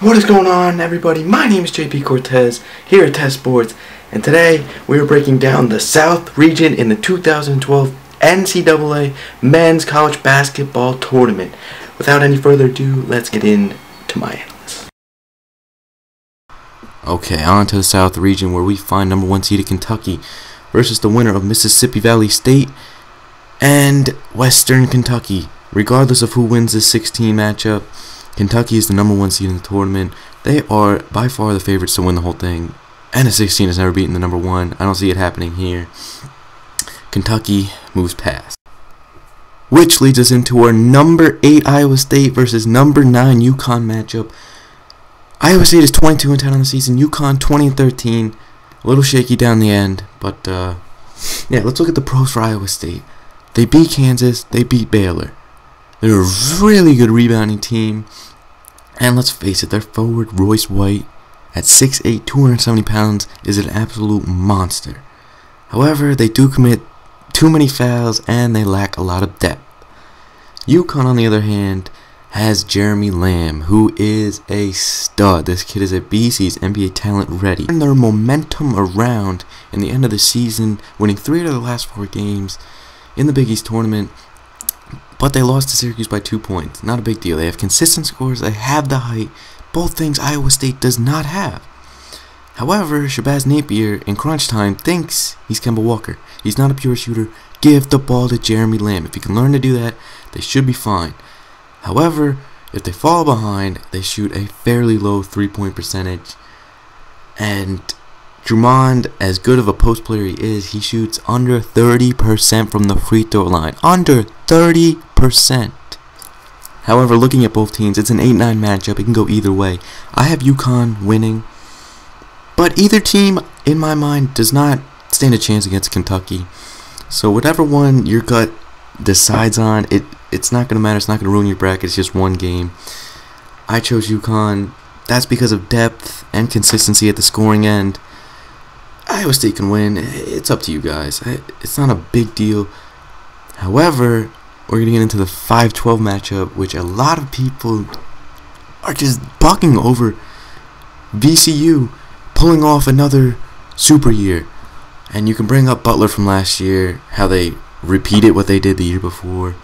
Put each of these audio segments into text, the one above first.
What is going on, everybody? My name is JP Cortez here at Test Sports, and today we are breaking down the South region in the 2012 NCAA Men's College Basketball Tournament. Without any further ado, let's get into my analysis. Okay, on to the South region, where we find number 1 seeded Kentucky versus the winner of Mississippi Valley State and Western Kentucky. Regardless of who wins this 16 matchup, Kentucky is the number 1 seed in the tournament. They are by far the favorites to win the whole thing, and the 16 has never beaten the number 1. I don't see it happening here. Kentucky moves past. Which leads us into our number 8 Iowa State versus number 9 UConn matchup. Iowa State is 22-10 on the season. UConn 20-13. A little shaky down the end, but yeah, let's look at the pros for Iowa State. They beat Kansas. They beat Baylor. They're a really good rebounding team. And let's face it, their forward, Royce White, at 6'8", 270 pounds, is an absolute monster. However, they do commit too many fouls, and they lack a lot of depth. UConn, on the other hand, has Jeremy Lamb, who is a stud. This kid is a beast. He's NBA talent ready. And their momentum around in the end of the season, winning 3 out of the last 4 games in the Big East tournament. But they lost to Syracuse by 2 points. Not a big deal. They have consistent scores. They have the height. Both things Iowa State does not have. However, Shabazz Napier in crunch time thinks he's Kemba Walker. He's not a pure shooter. Give the ball to Jeremy Lamb. If he can learn to do that, they should be fine. However, if they fall behind, they shoot a fairly low 3-point percentage. And Drummond, as good of a post player he is, he shoots under 30% from the free throw line. Under 30%. However, looking at both teams, it's an 8-9 matchup. It can go either way. I have UConn winning, but either team, in my mind, does not stand a chance against Kentucky. So whatever one your gut decides on, it's not going to matter. It's not going to ruin your bracket. It's just one game. I chose UConn. That's because of depth and consistency at the scoring end. Iowa State can win. It's up to you guys. It's not a big deal. However, we're going to get into the 5-12 matchup, which a lot of people are just bucking over. VCU pulling off another super year. And you can bring up Butler from last year, how they repeated what they did the year before.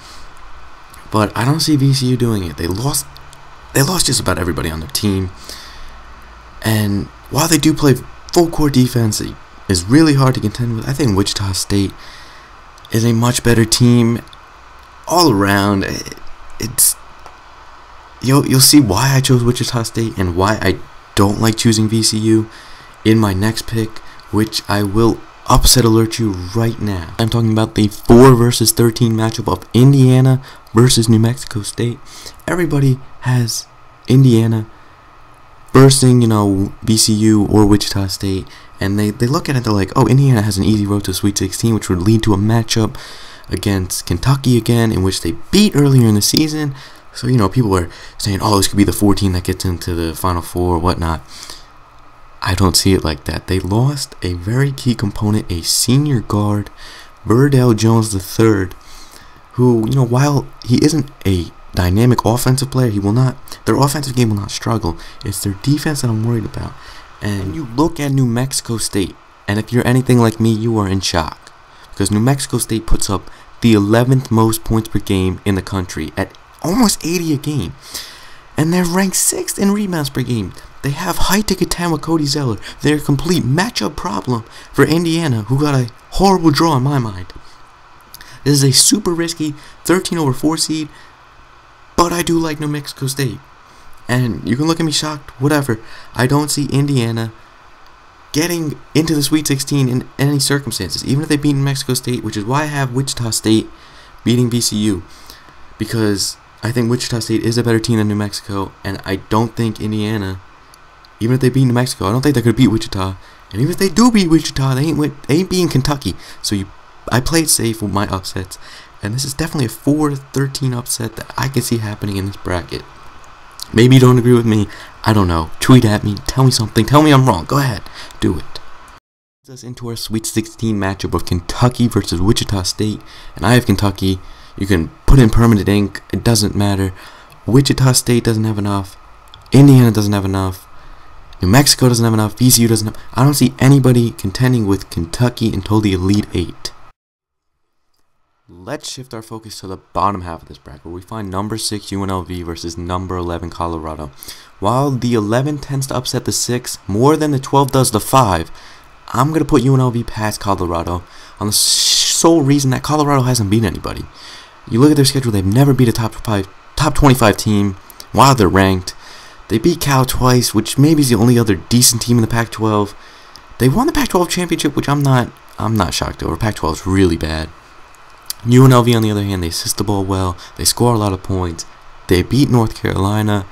But I don't see VCU doing it. They lost just about everybody on their team. And while they do play full court defense, it is really hard to contend with. I think Wichita State is a much better team all around. You'll see why I chose Wichita State and why I don't like choosing VCU in my next pick, which I will upset alert you right now. I'm talking about the 4 versus 13 matchup of Indiana versus New Mexico State. Everybody has Indiana versing, VCU or Wichita State, and they look at it, they're like, oh, Indiana has an easy road to Sweet 16, which would lead to a matchup against Kentucky again, in which they beat earlier in the season. So, people are saying, oh, this could be the 14 that gets into the Final Four or whatnot. I don't see it like that. They lost a very key component, a senior guard, Verdell Jones III, who, while he isn't a dynamic offensive player, their offensive game will not struggle. It's their defense that I'm worried about. And you look at New Mexico State, and if you're anything like me, you are in shock. Because New Mexico State puts up the 11th most points per game in the country at almost 80 a game. And they're ranked 6th in rebounds per game. They have height to contend with Cody Zeller. They're a complete matchup problem for Indiana, who got a horrible draw in my mind. This is a super risky 13/4 seed, but I do like New Mexico State. And you can look at me shocked, whatever. I don't see Indiana getting into the Sweet 16 in any circumstances, even if they beat New Mexico State, which is why I have Wichita State beating VCU. Because I think Wichita State is a better team than New Mexico, and I don't think Indiana, even if they beat New Mexico, I don't think they're going to beat Wichita. And even if they do beat Wichita, they ain't beating Kentucky. So I played safe with my upsets. And this is definitely a 4-13 upset that I can see happening in this bracket. Maybe you don't agree with me. I don't know. Tweet at me. Tell me something. Tell me I'm wrong. Go ahead. Do it. Leads us into our Sweet 16 matchup of Kentucky versus Wichita State. And I have Kentucky. You can put in permanent ink. It doesn't matter. Wichita State doesn't have enough. Indiana doesn't have enough. New Mexico doesn't have enough. VCU doesn't have. I don't see anybody contending with Kentucky until the Elite Eight. Let's shift our focus to the bottom half of this bracket, where we find number 6 UNLV versus number 11 Colorado. While the 11 tends to upset the 6 more than the 12 does the 5, I'm going to put UNLV past Colorado on the sole reason that Colorado hasn't beaten anybody. You look at their schedule, they've never beat a top 25 team while they're ranked. They beat Cal twice, which maybe is the only other decent team in the Pac-12. They won the Pac-12 championship, which I'm not shocked over. Pac-12 is really bad. UNLV, on the other hand, they assist the ball well. They score a lot of points. They beat North Carolina,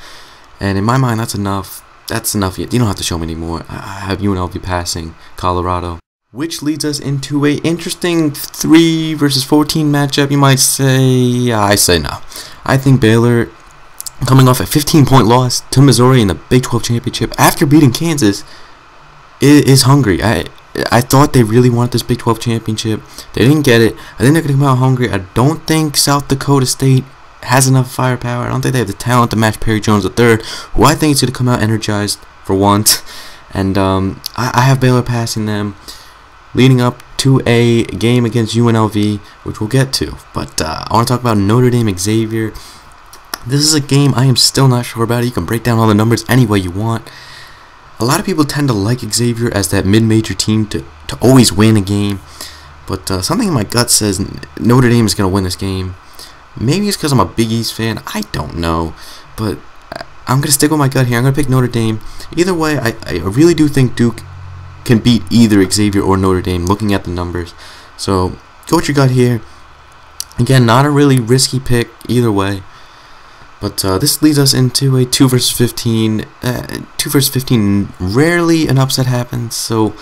and in my mind, that's enough. That's enough. You don't have to show me anymore. I have UNLV passing Colorado, which leads us into a interesting 3 versus 14 matchup. You might say, I say no. I think Baylor, coming off a 15-point loss to Missouri in the Big 12 championship after beating Kansas, is hungry. I thought they really wanted this Big 12 championship. They didn't get it. I think they're going to come out hungry. I don't think South Dakota State has enough firepower. I don't think they have the talent to match Perry Jones III, who I think is going to come out energized for once. And I have Baylor passing them, leading up to a game against UNLV, which we'll get to. But I want to talk about Notre Dame Xavier. This is a game I am still not sure about. You can break down all the numbers any way you want. A lot of people tend to like Xavier as that mid-major team to always win a game. But something in my gut says Notre Dame is going to win this game. Maybe it's because I'm a Big East fan. I don't know. But I'm going to stick with my gut here. I'm going to pick Notre Dame. Either way, I really do think Duke can beat either Xavier or Notre Dame looking at the numbers. So go with your gut here. Again, not a really risky pick either way. But this leads us into a 2 versus 15. 2 versus 15, rarely an upset happens. So,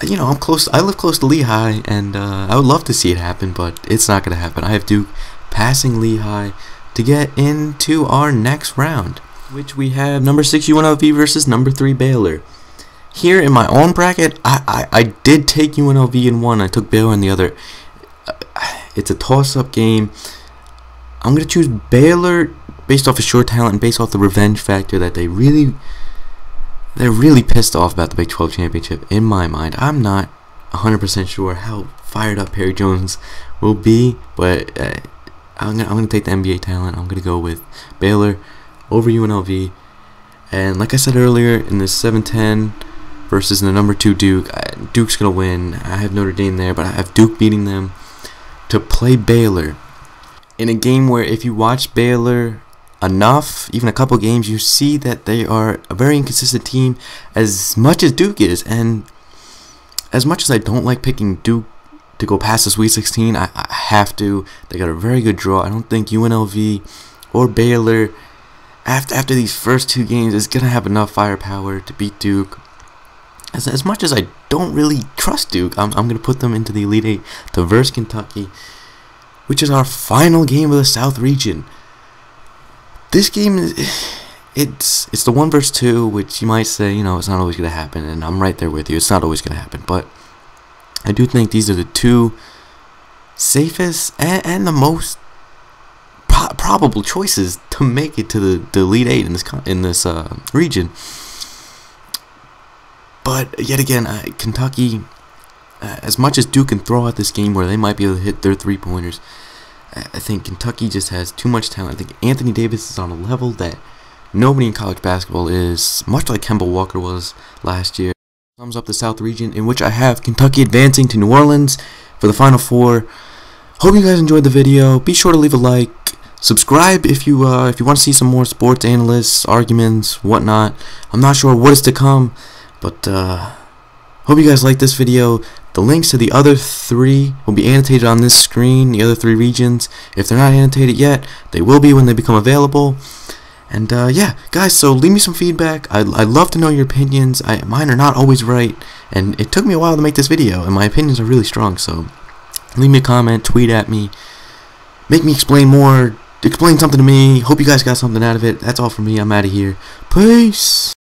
you know, I live close to Lehigh, and I would love to see it happen, but it's not going to happen. I have Duke passing Lehigh to get into our next round, which we have number 6 UNLV versus number 3 Baylor. Here in my own bracket, I did take UNLV in one. I took Baylor in the other. It's a toss-up game. I'm going to choose Baylor based off of short talent and based off the revenge factor that they're really pissed off about the Big 12 championship. In my mind, I'm not 100% sure how fired up Perry Jones will be, but I'm gonna take the NBA talent. I'm gonna go with Baylor over UNLV. And like I said earlier, in the 7-10 versus the number 2 Duke, Duke's gonna win. I have Notre Dame there, but I have Duke beating them to play Baylor in a game where, if you watch Baylor enough, even a couple games, you see that they are a very inconsistent team, as much as Duke is. And as much as I don't like picking Duke to go past the Sweet 16, I have to. They got a very good draw. I don't think UNLV or Baylor, after these first 2 games, is going to have enough firepower to beat Duke. As much as I don't really trust Duke, I'm going to put them into the Elite Eight to verse Kentucky, which is our final game of the South region. This game it's the 1 versus 2, which you might say, you know, it's not always going to happen, and I'm right there with you. It's not always going to happen, but I do think these are the 2 safest and the most probable choices to make it to the Elite Eight in this region. But yet again, Kentucky, as much as Duke can throw out this game where they might be able to hit their 3-pointers, I think Kentucky just has too much talent. I think Anthony Davis is on a level that nobody in college basketball is, much like Kemba Walker was last year. Sums up the South region, in which I have Kentucky advancing to New Orleans for the Final Four. Hope you guys enjoyed the video. Be sure to leave a like. Subscribe if you want to see some more sports analysts, arguments, whatnot. I'm not sure what is to come, but hope you guys like this video. The links to the other 3 will be annotated on this screen, the other 3 regions. If they're not annotated yet, they will be when they become available. And yeah, guys, so leave me some feedback. I'd love to know your opinions. Mine are not always right, and it took me a while to make this video, and my opinions are really strong. So leave me a comment, tweet at me, make me explain more, explain something to me. Hope you guys got something out of it. That's all for me. I'm out of here. Peace.